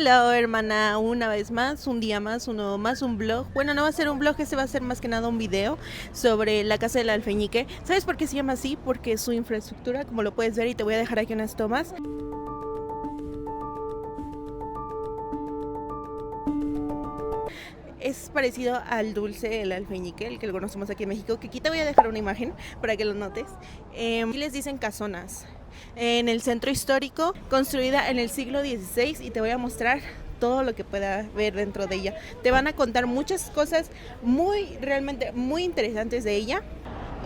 Hello, hermana, una vez más, un día más, uno más, un blog. Bueno, no va a ser un blog, este va a ser más que nada un video sobre la casa del alfeñique. ¿Sabes por qué se llama así? Porque su infraestructura, como lo puedes ver, y te voy a dejar aquí unas tomas, es parecido al dulce del alfeñique, el que lo conocemos aquí en México, que aquí te voy a dejar una imagen para que lo notes. Aquí les dicen casonas. En el centro histórico, construida en el siglo XVI, y te voy a mostrar todo lo que pueda ver dentro de ella. Te van a contar muchas cosas realmente muy interesantes de ella.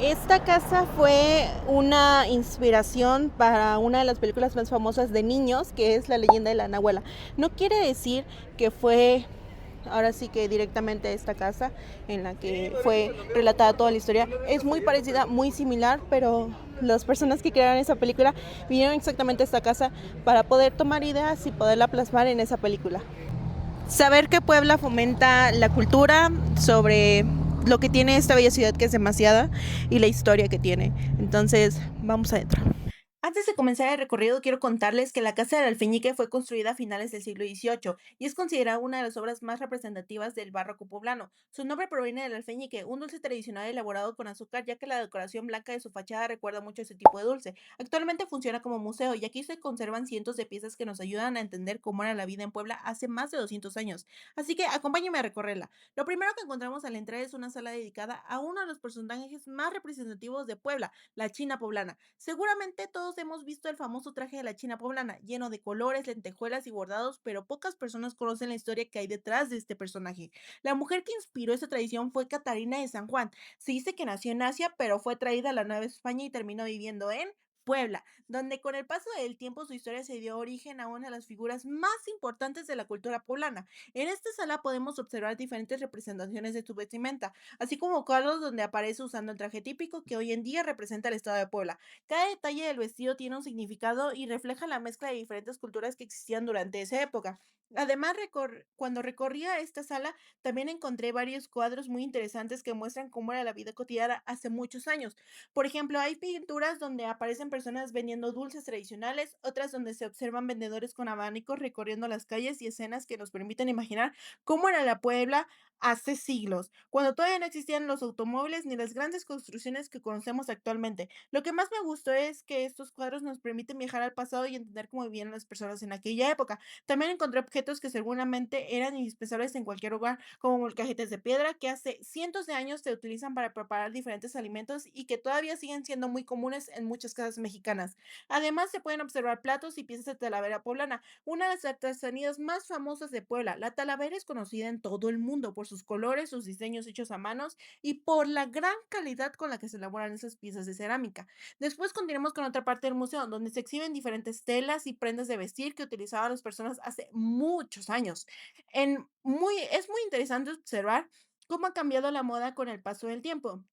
Esta casa fue una inspiración para una de las películas más famosas de niños, que es La leyenda de la Nahuala. No quiere decir que fue ahora sí que directamente a esta casa en la que fue relatada toda la historia. Es muy parecida, muy similar, pero las personas que crearon esa película vinieron exactamente a esta casa para poder tomar ideas y poderla plasmar en esa película. Saber que Puebla fomenta la cultura sobre lo que tiene esta bella ciudad, que es demasiada, y la historia que tiene. Entonces, vamos adentro. Antes de comenzar el recorrido, quiero contarles que la Casa del Alfeñique fue construida a finales del siglo XVIII y es considerada una de las obras más representativas del barroco poblano. Su nombre proviene del alfeñique, un dulce tradicional elaborado con azúcar, ya que la decoración blanca de su fachada recuerda mucho a ese tipo de dulce. Actualmente funciona como museo y aquí se conservan cientos de piezas que nos ayudan a entender cómo era la vida en Puebla hace más de 200 años. Así que acompáñenme a recorrerla. Lo primero que encontramos al entrar es una sala dedicada a uno de los personajes más representativos de Puebla, la China Poblana. Seguramente todos hemos visto el famoso traje de la China Poblana, lleno de colores, lentejuelas y bordados, pero pocas personas conocen la historia que hay detrás de este personaje. La mujer que inspiró esta tradición fue Catarina de San Juan. Se dice que nació en Asia, pero fue traída a la Nueva España y terminó viviendo en Puebla, donde con el paso del tiempo su historia se dio origen a una de las figuras más importantes de la cultura poblana. En esta sala podemos observar diferentes representaciones de su vestimenta, así como cuadros donde aparece usando el traje típico que hoy en día representa el estado de Puebla. Cada detalle del vestido tiene un significado y refleja la mezcla de diferentes culturas que existían durante esa época. Además, cuando recorría esta sala, también encontré varios cuadros muy interesantes que muestran cómo era la vida cotidiana hace muchos años. Por ejemplo, hay pinturas donde aparecen personas vendiendo dulces tradicionales, otras donde se observan vendedores con abanicos recorriendo las calles y escenas que nos permiten imaginar cómo era la Puebla hace siglos, cuando todavía no existían los automóviles ni las grandes construcciones que conocemos actualmente. Lo que más me gustó es que estos cuadros nos permiten viajar al pasado y entender cómo vivían las personas en aquella época. También encontré objetos que seguramente eran indispensables en cualquier hogar, como molcajetes de piedra que hace cientos de años se utilizan para preparar diferentes alimentos y que todavía siguen siendo muy comunes en muchas casas mexicanas. Además, se pueden observar platos y piezas de talavera poblana, una de las artesanías más famosas de Puebla. La talavera es conocida en todo el mundo por sus colores, sus diseños hechos a manos y por la gran calidad con la que se elaboran esas piezas de cerámica. Después continuamos con otra parte del museo, donde se exhiben diferentes telas y prendas de vestir que utilizaban las personas hace muchos años. Es muy interesante observar cómo ha cambiado la moda con el paso del tiempo.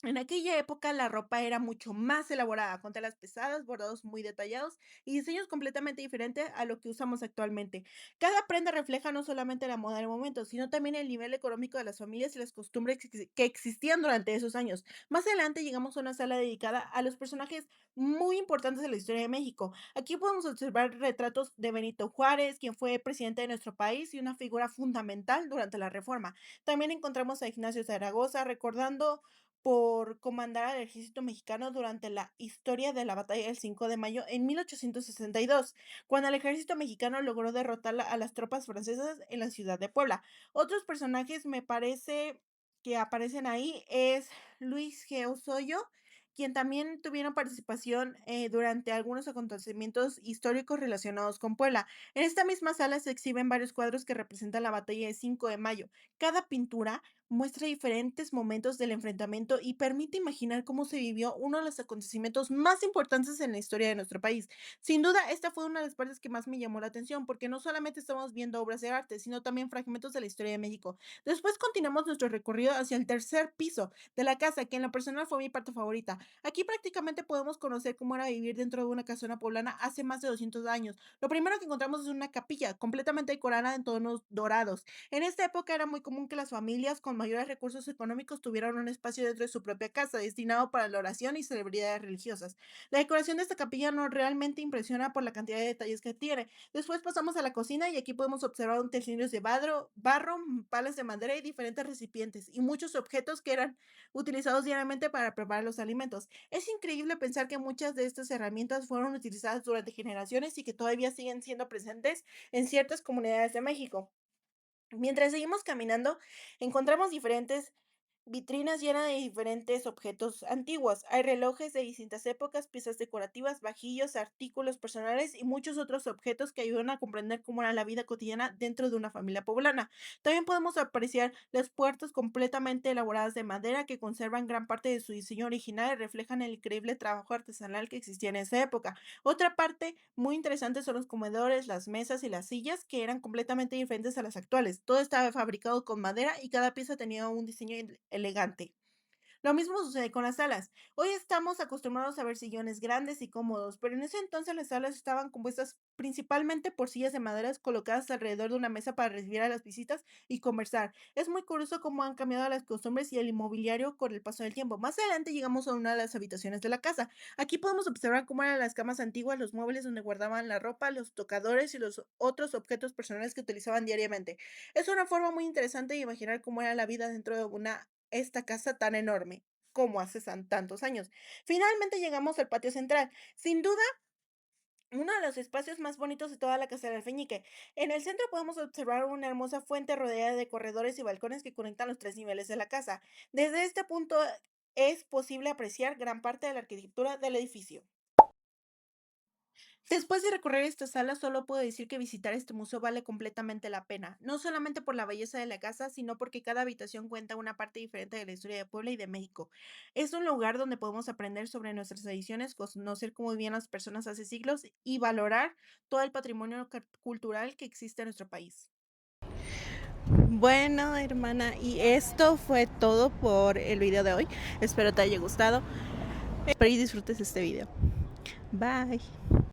En aquella época la ropa era mucho más elaborada, con telas pesadas, bordados muy detallados y diseños completamente diferentes a lo que usamos actualmente. Cada prenda refleja no solamente la moda del momento, sino también el nivel económico de las familias y las costumbres que existían durante esos años. Más adelante llegamos a una sala dedicada a los personajes muy importantes de la historia de México. Aquí podemos observar retratos de Benito Juárez, quien fue presidente de nuestro país y una figura fundamental durante la Reforma. También encontramos a Ignacio Zaragoza recordando por comandar al ejército mexicano durante la historia de la batalla del 5 de mayo en 1862, cuando el ejército mexicano logró derrotar a las tropas francesas en la ciudad de Puebla. Otros personajes me parece que aparecen ahí es Luis G. Osoyo, quien también tuvieron participación durante algunos acontecimientos históricos relacionados con Puebla. En esta misma sala se exhiben varios cuadros que representan la batalla del 5 de mayo. Cada pintura muestra diferentes momentos del enfrentamiento y permite imaginar cómo se vivió uno de los acontecimientos más importantes en la historia de nuestro país. Sin duda, esta fue una de las partes que más me llamó la atención, porque no solamente estamos viendo obras de arte, sino también fragmentos de la historia de México. Después continuamos nuestro recorrido hacia el tercer piso de la casa, que en lo personal fue mi parte favorita. Aquí prácticamente podemos conocer cómo era vivir dentro de una casona poblana hace más de 200 años. Lo primero que encontramos es una capilla completamente decorada en tonos dorados. En esta época era muy común que las familias con mayores recursos económicos tuvieran un espacio dentro de su propia casa destinado para la oración y celebridades religiosas. La decoración de esta capilla no realmente impresiona por la cantidad de detalles que tiene. Después pasamos a la cocina y aquí podemos observar utensilios de barro, palas de madera y diferentes recipientes y muchos objetos que eran utilizados diariamente para preparar los alimentos. Es increíble pensar que muchas de estas herramientas fueron utilizadas durante generaciones y que todavía siguen siendo presentes en ciertas comunidades de México. Mientras seguimos caminando, encontramos diferentes vitrinas llenas de diferentes objetos antiguos. Hay relojes de distintas épocas, piezas decorativas, vajillos, artículos personales y muchos otros objetos que ayudan a comprender cómo era la vida cotidiana dentro de una familia poblana. También podemos apreciar las puertas completamente elaboradas de madera que conservan gran parte de su diseño original y reflejan el increíble trabajo artesanal que existía en esa época. Otra parte muy interesante son los comedores, las mesas y las sillas que eran completamente diferentes a las actuales. Todo estaba fabricado con madera y cada pieza tenía un diseño elegante. Lo mismo sucede con las salas. Hoy estamos acostumbrados a ver sillones grandes y cómodos, pero en ese entonces las salas estaban compuestas principalmente por sillas de madera colocadas alrededor de una mesa para recibir a las visitas y conversar. Es muy curioso cómo han cambiado las costumbres y el inmobiliario con el paso del tiempo. Más adelante llegamos a una de las habitaciones de la casa. Aquí podemos observar cómo eran las camas antiguas, los muebles donde guardaban la ropa, los tocadores y los otros objetos personales que utilizaban diariamente. Es una forma muy interesante de imaginar cómo era la vida dentro de esta casa tan enorme como hace tantos años. Finalmente llegamos al patio central, sin duda uno de los espacios más bonitos de toda la casa del alfeñique. En el centro podemos observar una hermosa fuente rodeada de corredores y balcones que conectan los tres niveles de la casa. Desde este punto es posible apreciar gran parte de la arquitectura del edificio. Después de recorrer esta sala, solo puedo decir que visitar este museo vale completamente la pena, no solamente por la belleza de la casa, sino porque cada habitación cuenta una parte diferente de la historia de Puebla y de México. Es un lugar donde podemos aprender sobre nuestras tradiciones, conocer cómo vivían las personas hace siglos y valorar todo el patrimonio cultural que existe en nuestro país. Bueno, hermana, y esto fue todo por el video de hoy. Espero te haya gustado. Espero y disfrutes este video. Bye.